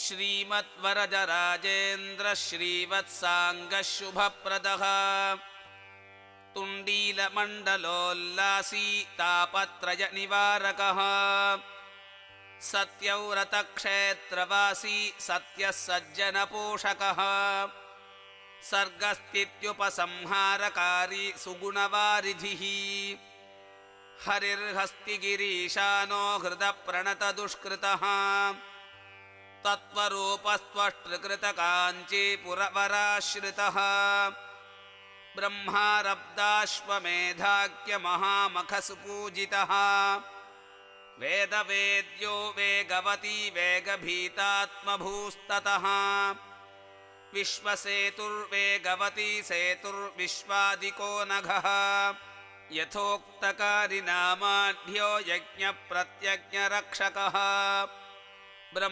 श्रीमद्वरदराजेन्द्र श्रीवत्साङ्गशुभप्रदः तुण्डीलमण्डलोल्लासी तापत्रयनिवारकः सत्यव्रतक्षेत्रवासी सत्यः सज्जनपोषकः सर्गस्थित्युपसंहारकारी सुगुणवारिधिः हरिर्हस्तिगिरीशानो हृदप्रणतदुष्कृतः तत्त्वरूपस्त्वष्टृकृतकाञ्चीपुरवराश्रितः ब्रह्मारब्धाश्वमेधाख्यमहामखसुपूजितः वेदवेद्यो वेगवती वेगभीतात्मभूस्ततः विश्वसेतुर्वेगवती सेतुर्विश्वादिको नघः यथोक्तकारिनामाढ्यो यज्ञप्रत्यज्ञरक्षकः ब्रह्म